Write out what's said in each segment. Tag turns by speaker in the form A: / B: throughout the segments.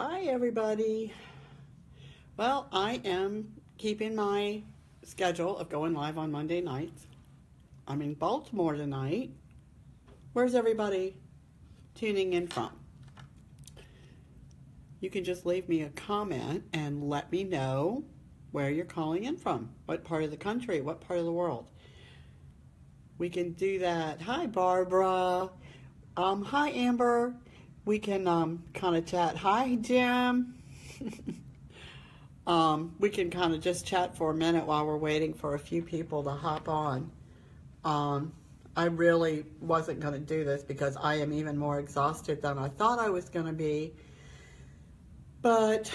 A: Hi, everybody. Well, I am keeping my schedule of going live on Monday nights. I'm in Baltimore tonight. Where's everybody tuning in from? You can just leave me a comment and let me know where you're calling in from. What part of the country, what part of the world. We can do that. Hi, Barbara. Hi, Amber. We can kind of chat. Hi, Jim. We can kind of just chat for a minute while we're waiting for a few people to hop on. I really wasn't going to do this because I am even more exhausted than I thought I was going to be. But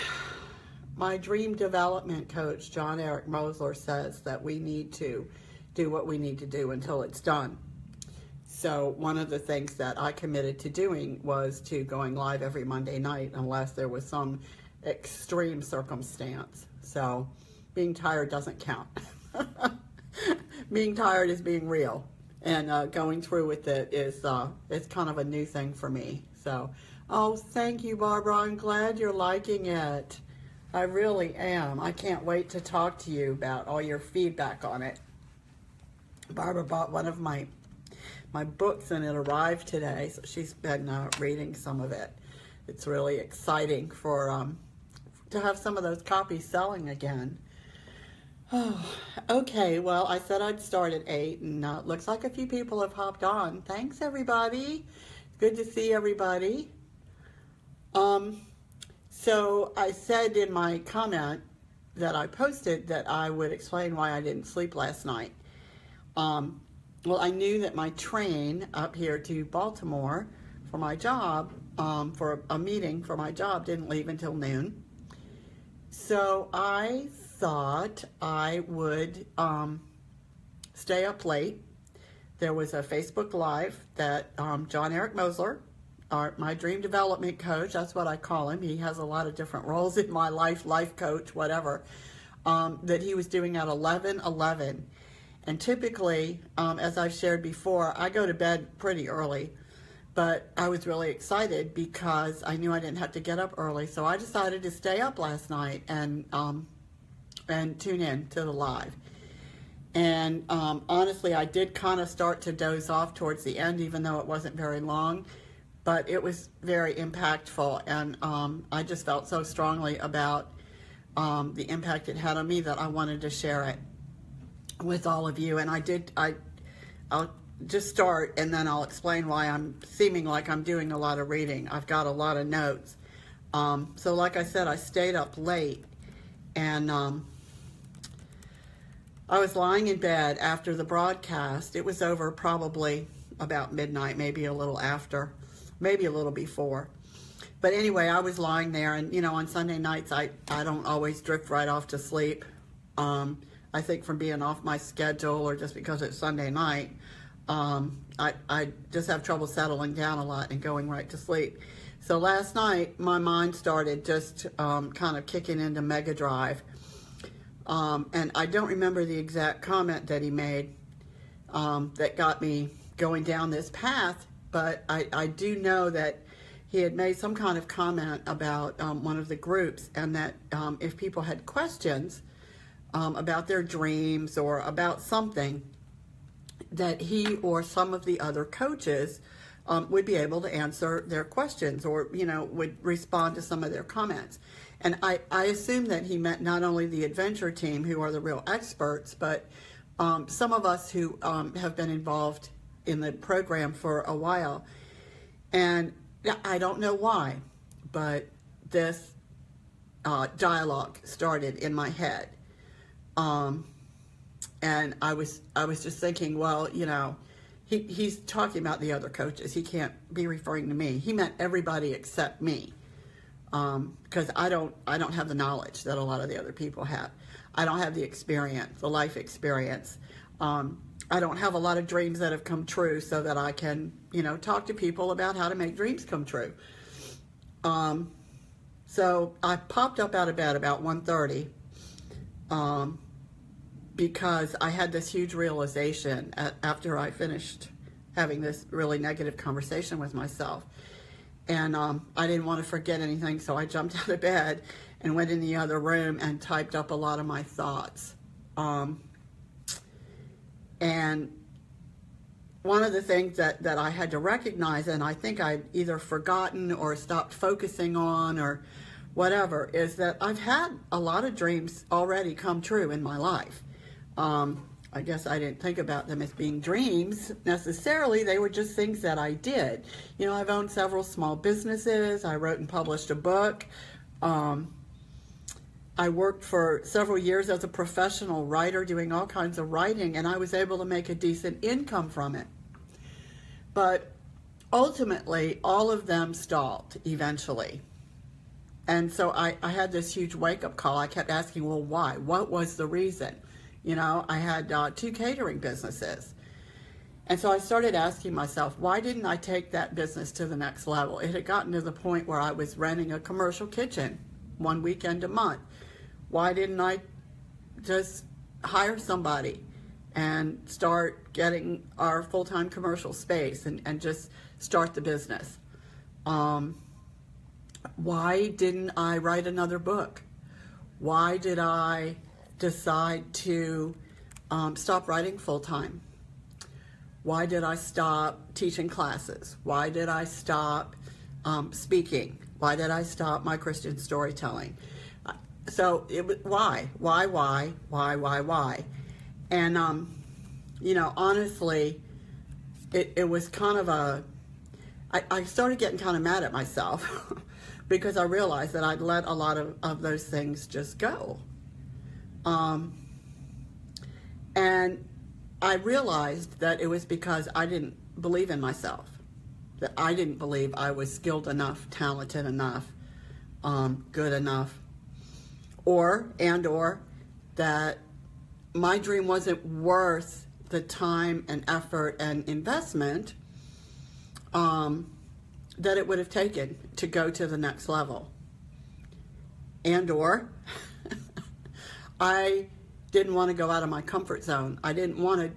A: my dream development coach, John Eric Mosler, says that we need to do what we need to do until it's done. So one of the things that I committed to doing was to going live every Monday night unless there was some extreme circumstance. So being tired doesn't count. Being tired is being real. And going through with it is it's kind of a new thing for me. So, oh, thank you, Barbara. I'm glad you're liking it. I really am. I can't wait to talk to you about all your feedback on it. Barbara bought one of my books and it arrived today, so she's been reading some of it. It's really exciting for to have some of those copies selling again. Oh, okay, well, I said I'd start at 8, and looks like a few people have hopped on. Thanks, everybody. Good to see everybody. So I said in my comment that I posted that I would explain why I didn't sleep last night. Well, I knew that my train up here to Baltimore for my job, for a meeting for my job, didn't leave until noon. So I thought I would stay up late. There was a Facebook Live that John Eric Mosler, my dream development coach, that's what I call him. He has a lot of different roles in my life coach, whatever, that he was doing at 11:11. And typically, as I've shared before, I go to bed pretty early, but I was really excited because I knew I didn't have to get up early. So I decided to stay up last night and tune in to the live. And honestly, I did kind of start to doze off towards the end, even though it wasn't very long, but it was very impactful. And I just felt so strongly about the impact it had on me that I wanted to share it with all of you. And I'll just start and then I'll explain why I'm seeming like I'm doing a lot of reading. I've got a lot of notes. So like I said, I stayed up late and I was lying in bed after the broadcast. It was over probably about midnight, maybe a little after, maybe a little before. But anyway, I was lying there, and you know, on Sunday nights I don't always drift right off to sleep. I think from being off my schedule or just because it's Sunday night, I just have trouble settling down a lot and going right to sleep. So last night, my mind started just kind of kicking into Mega Drive. And I don't remember the exact comment that he made that got me going down this path, but I do know that he had made some kind of comment about one of the groups, and that if people had questions about their dreams or about something, that he or some of the other coaches would be able to answer their questions, or you know, would respond to some of their comments. And I assume that he meant not only the adventure team, who are the real experts, but some of us who have been involved in the program for a while. And I don't know why, but this dialogue started in my head. And I was just thinking, well, you know, he's talking about the other coaches. He can't be referring to me. He meant everybody except me, because I don't have the knowledge that a lot of the other people have. I don't have the experience, the life experience. I don't have a lot of dreams that have come true, so that I can, you know, talk to people about how to make dreams come true. So I popped up out of bed about 1:30. Because I had this huge realization after I finished having this really negative conversation with myself. And I didn't want to forget anything, so I jumped out of bed and went in the other room and typed up a lot of my thoughts. And one of the things that I had to recognize, and I think I'd either forgotten or stopped focusing on or whatever, is that I've had a lot of dreams already come true in my life. I guess I didn't think about them as being dreams necessarily. They were just things that I did. You know, I've owned several small businesses. I wrote and published a book. I worked for several years as a professional writer doing all kinds of writing, and I was able to make a decent income from it. But ultimately, all of them stalled eventually. And so I had this huge wake-up call. I kept asking, well, why? What was the reason? You know, I had 2 catering businesses. And so I started asking myself, why didn't I take that business to the next level? It had gotten to the point where I was renting a commercial kitchen 1 weekend a month. Why didn't I just hire somebody and start getting our full-time commercial space and just start the business? Why didn't I write another book? Why did I decide to stop writing full-time? Why did I stop teaching classes? Why did I stop speaking? Why did I stop my Christian storytelling? So it was why? And you know, honestly, it was kind of I started getting kind of mad at myself because I realized that I'd let a lot of those things just go. And I realized that it was because I didn't believe in myself, that I didn't believe I was skilled enough, talented enough, good enough, or that my dream wasn't worth the time and effort and investment that it would have taken to go to the next level. Or I didn't want to go out of my comfort zone. I didn't want to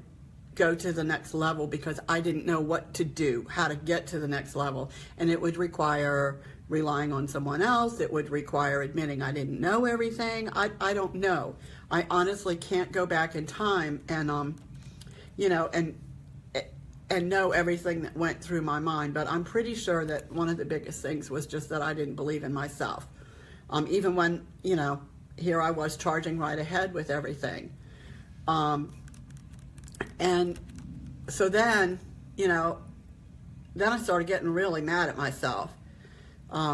A: go to the next level because I didn't know what to do, how to get to the next level. And it would require relying on someone else. It would require admitting I didn't know everything. I don't know. I honestly can't go back in time and, you know, and know everything that went through my mind. But I'm pretty sure that one of the biggest things was just that I didn't believe in myself. Even when, you know, here I was charging right ahead with everything. And so then, you know, then I started getting really mad at myself.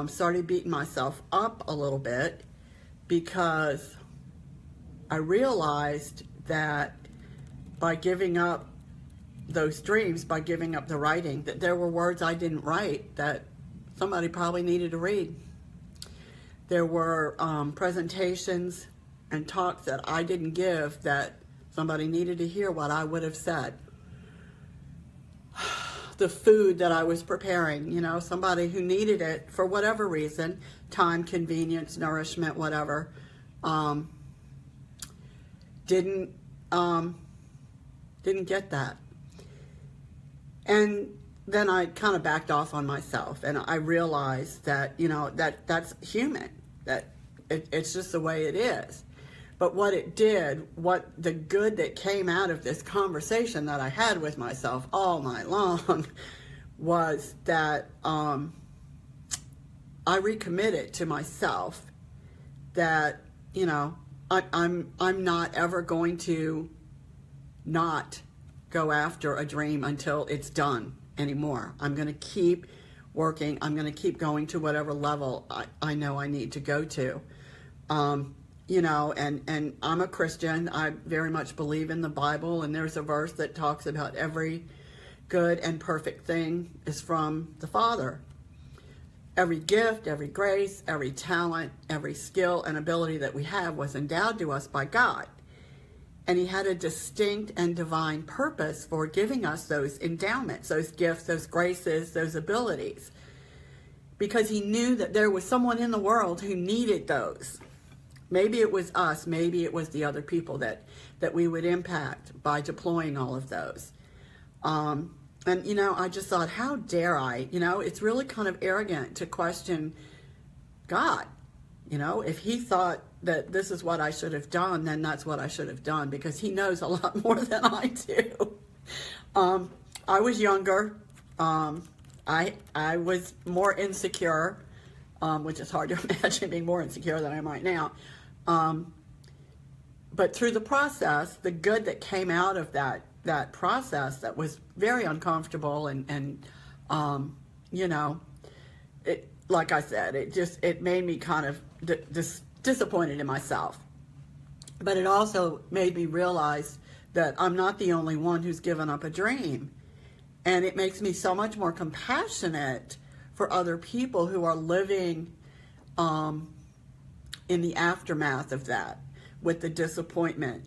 A: Started beating myself up a little bit because I realized that by giving up those dreams, by giving up the writing, that there were words I didn't write that somebody probably needed to read. There were presentations and talks that I didn't give that somebody needed to hear what I would have said. The food that I was preparing, you know, somebody who needed it for whatever reason, time, convenience, nourishment, whatever, didn't get that. And then I kind of backed off on myself, and I realized that, you know, that's human, that it's just the way it is. But what it did, what the good that came out of this conversation that I had with myself all night long was that I recommitted to myself that, you know, I'm not ever going to not go after a dream until it's done anymore. I'm going to keep working. I'm going to keep going to whatever level I know I need to go to. You know, and I'm a Christian. I very much believe in the Bible, and there's a verse that talks about every good and perfect thing is from the Father. Every gift, every grace, every talent, every skill and ability that we have was endowed to us by God. And he had a distinct and divine purpose for giving us those endowments, those gifts, those graces, those abilities. Because he knew that there was someone in the world who needed those. Maybe it was us, maybe it was the other people that we would impact by deploying all of those. And, you know, I just thought, how dare I? You know, it's really kind of arrogant to question God. You know, if he thought that this is what I should have done, then that's what I should have done, because he knows a lot more than I do. I was younger. I was more insecure, which is hard to imagine being more insecure than I am right now. But through the process, the good that came out of that process, that was very uncomfortable, and you know, it, like I said, it made me kind of disappointed in myself. But it also made me realize that I'm not the only one who's given up a dream. And it makes me so much more compassionate for other people who are living in the aftermath of that, with the disappointment,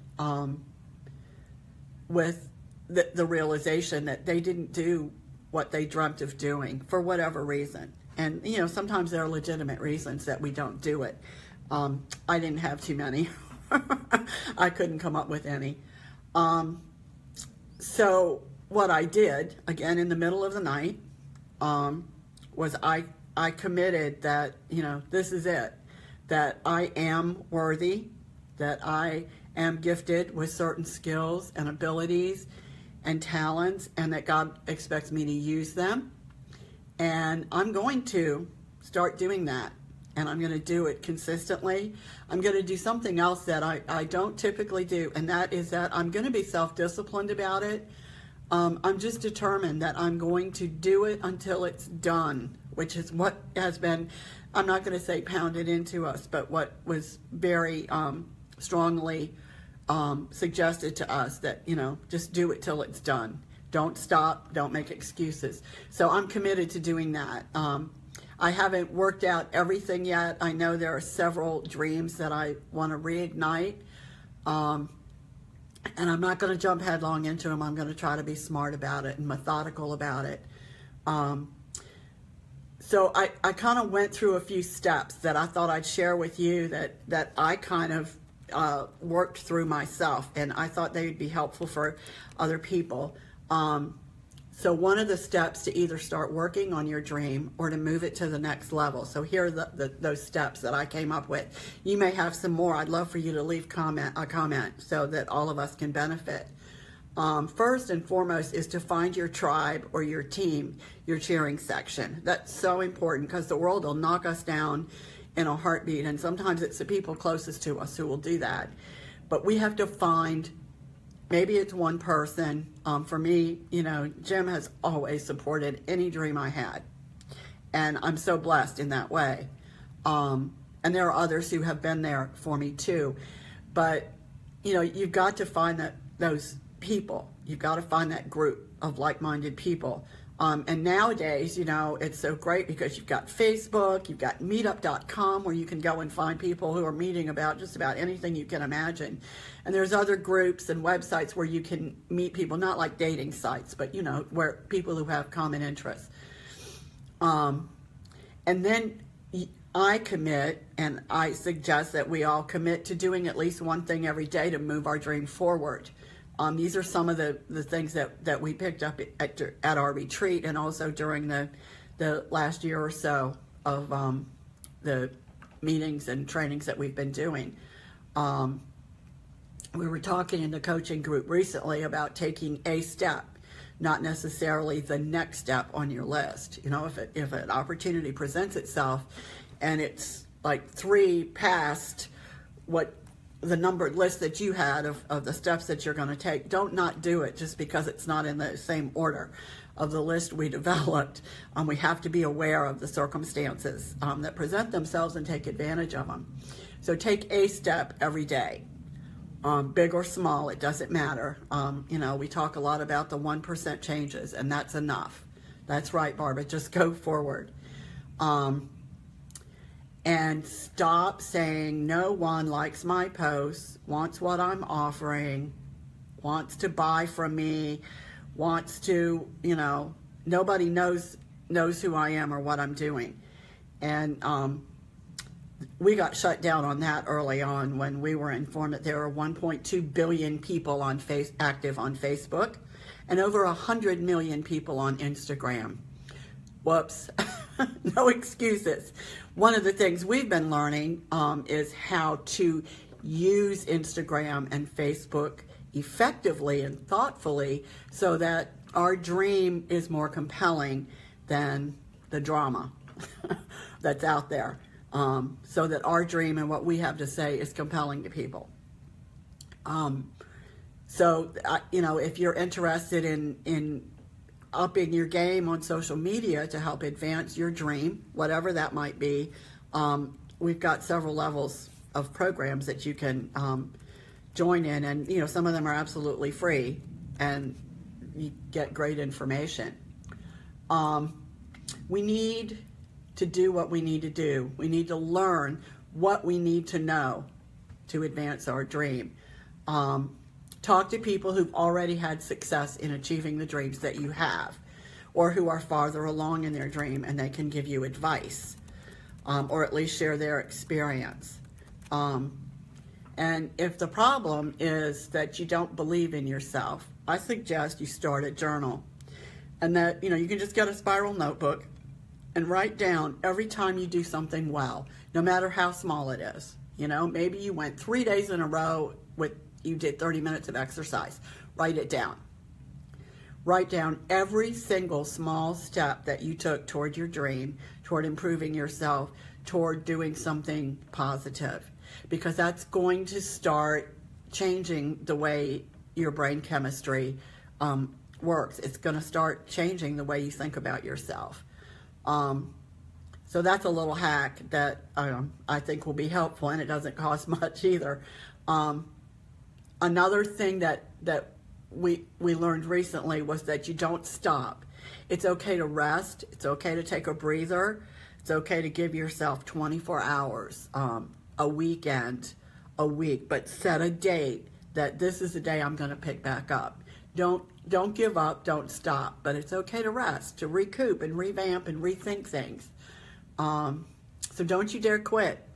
A: with the realization that they didn't do what they dreamt of doing for whatever reason. And, you know, sometimes there are legitimate reasons that we don't do it. I didn't have too many. I couldn't come up with any. So what I did, again, in the middle of the night, was I committed that, you know, this is it, that I am worthy, that I am gifted with certain skills and abilities and talents, and that God expects me to use them. And I'm going to start doing that. And I'm going to do it consistently. I'm going to do something else that I don't typically do, and that is that I'm going to be self-disciplined about it. I'm just determined that I'm going to do it until it's done, which is what has been, I'm not going to say pounded into us, but what was very strongly suggested to us, that, you know, just do it till it's done. Don't stop, don't make excuses. So I'm committed to doing that. I haven't worked out everything yet. I know there are several dreams that I want to reignite. And I'm not going to jump headlong into them. I'm going to try to be smart about it and methodical about it. So I kind of went through a few steps that I thought I'd share with you that I kind of worked through myself, and I thought they would be helpful for other people. So one of the steps to either start working on your dream or to move it to the next level. So here are those steps that I came up with. You may have some more. I'd love for you to leave a comment so that all of us can benefit. First and foremost is to find your tribe or your team, your cheering section. That's so important, because the world will knock us down in a heartbeat, and sometimes it's the people closest to us who will do that. But we have to find, maybe it's one person. For me, you know, Jim has always supported any dream I had, and I'm so blessed in that way. And there are others who have been there for me too. But, you know, you've got to find those people. You've got to find that group of like-minded people. And nowadays, you know, it's so great because you've got Facebook, you've got meetup.com, where you can go and find people who are meeting about just about anything you can imagine. And there's other groups and websites where you can meet people, not like dating sites, but, you know, where people who have common interests. And then I commit, and I suggest that we all commit to doing at least one thing every day to move our dream forward. These are some of the things that we picked up at our retreat, and also during the last year or so of the meetings and trainings that we've been doing. We were talking in the coaching group recently about taking a step, not necessarily the next step on your list. You know, if an opportunity presents itself and it's like 3 past what the numbered list that you had of the steps that you're going to take, don't not do it just because it's not in the same order of the list we developed. We have to be aware of the circumstances that present themselves and take advantage of them. So take a step every day, big or small, it doesn't matter. You know, we talk a lot about the 1% changes, and that's enough. That's right, Barbara, just go forward. And stop saying no one likes my posts, wants what I'm offering, wants to buy from me, wants to, you know, nobody knows who I am or what I'm doing. And we got shut down on that early on when we were informed that there were 1.2 billion people active on Facebook, and over 100 million people on Instagram. Whoops, no excuses. One of the things we've been learning is how to use Instagram and Facebook effectively and thoughtfully so that our dream is more compelling than the drama that's out there. So that our dream and what we have to say is compelling to people. If you're interested in upping your game on social media to help advance your dream, whatever that might be, we've got several levels of programs that you can join in, and some of them are absolutely free, and you get great information. We need to do what we need to do. We need to learn what we need to know to advance our dream. Talk to people who've already had success in achieving the dreams that you have, or who are farther along in their dream, and they can give you advice, or at least share their experience. And if the problem is that you don't believe in yourself, I suggest you start a journal. And that, you can just get a spiral notebook and write down every time you do something well, no matter how small it is. Maybe you went 3 days in a row you did 30 minutes of exercise. Write it down. Write down every single small step that you took toward your dream, toward improving yourself, toward doing something positive, because that's going to start changing the way your brain chemistry works. It's going to start changing the way you think about yourself. So that's a little hack that I think will be helpful, and it doesn't cost much either. Another thing that we learned recently was that you don't stop. It's okay to rest. It's okay to take a breather. It's okay to give yourself 24 hours, a weekend, a week, but set a date that this is the day I'm going to pick back up. Don't give up, don't stop, but it's okay to rest, to recoup and revamp and rethink things. So don't you dare quit.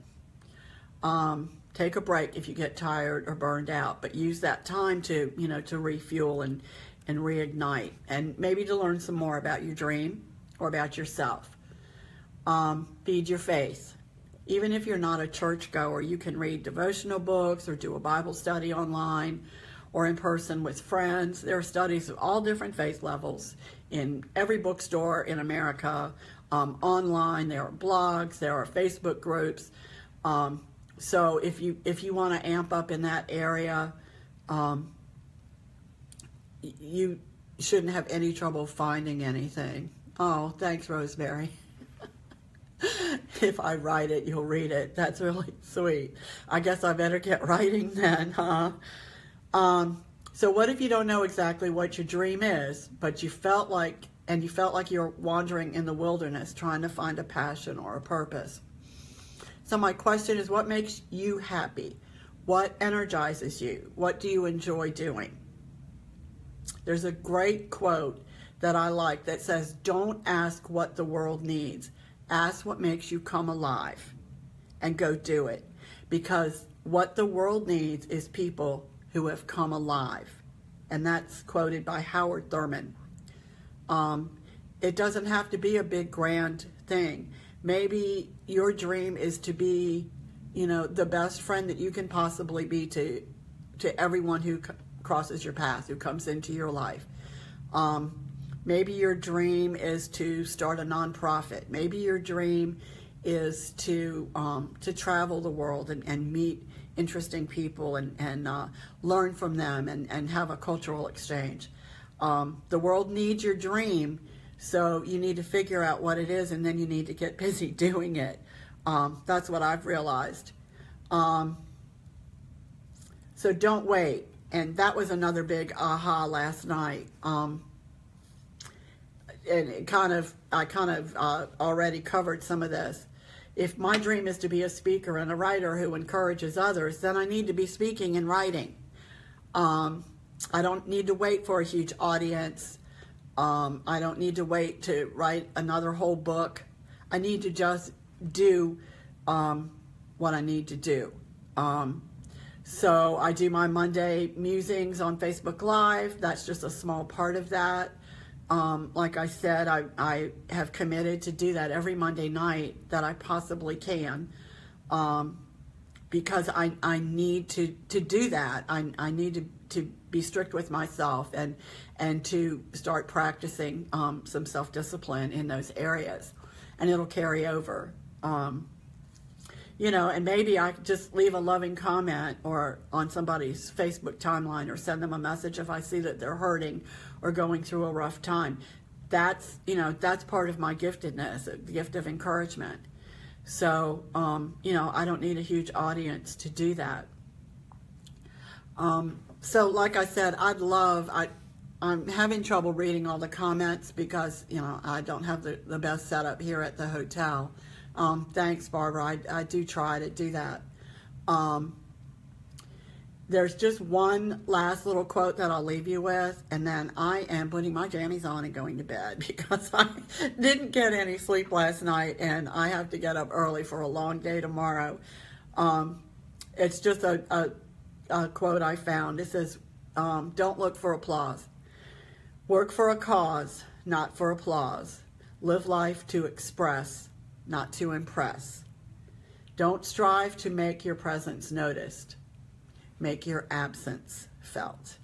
A: Take a break if you get tired or burned out, but use that time to refuel and reignite, and maybe to learn some more about your dream or about yourself. Feed your faith. Even if you're not a churchgoer, you can read devotional books or do a Bible study online or in person with friends. There are studies of all different faith levels in every bookstore in America. Online, there are blogs, there are Facebook groups. So if you want to amp up in that area, you shouldn't have any trouble finding anything. Oh, thanks, Rosemary. If I write it, you'll read it. That's really sweet. I guess I better get writing then, huh? So what if you don't know exactly what your dream is, but you felt like you're wandering in the wilderness trying to find a passion or a purpose? So my question is, what makes you happy? What energizes you? What do you enjoy doing? There's a great quote that I like that says, don't ask what the world needs. Ask what makes you come alive and go do it. Because what the world needs is people who have come alive. And that's quoted by Howard Thurman. It doesn't have to be a big grand thing. Maybe your dream is to be, the best friend that you can possibly be to everyone who crosses your path, who comes into your life. Maybe your dream is to start a nonprofit. Maybe your dream is to travel the world and meet interesting people and learn from them and have a cultural exchange. The world needs your dream, so you need to figure out what it is, and then you need to get busy doing it. That's what I've realized. So don't wait. And that was another big aha last night. And I kind of already covered some of this. If my dream is to be a speaker and a writer who encourages others, then I need to be speaking and writing. I don't need to wait for a huge audience. I don't need to wait to write another whole book. I need to just do what I need to do. So I do my Monday musings on Facebook Live. That's just a small part of that. Like I said, I have committed to do that every Monday night that I possibly can, because I need to do that. I need to be strict with myself and to start practicing some self-discipline in those areas, and it'll carry over. And maybe I just leave a loving comment or on somebody's Facebook timeline, or send them a message if I see that they're hurting or going through a rough time. That's part of my giftedness, the gift of encouragement. So, I don't need a huge audience to do that. So like I said, I'm having trouble reading all the comments because, I don't have the best setup here at the hotel. Thanks, Barbara. I do try to do that. There's just one last little quote that I'll leave you with, and then I am putting my jammies on and going to bed because I didn't get any sleep last night and I have to get up early for a long day tomorrow. It's just a quote I found. It says, don't look for applause. Work for a cause, not for applause. Live life to express, not to impress. Don't strive to make your presence noticed. Make your absence felt.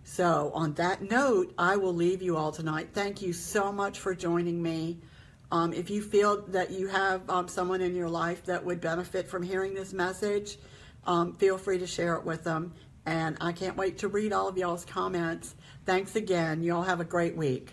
A: So on that note, I will leave you all tonight. Thank you so much for joining me. If you feel that you have someone in your life that would benefit from hearing this message, feel free to share it with them. And I can't wait to read all of y'all's comments. Thanks again. You all have a great week.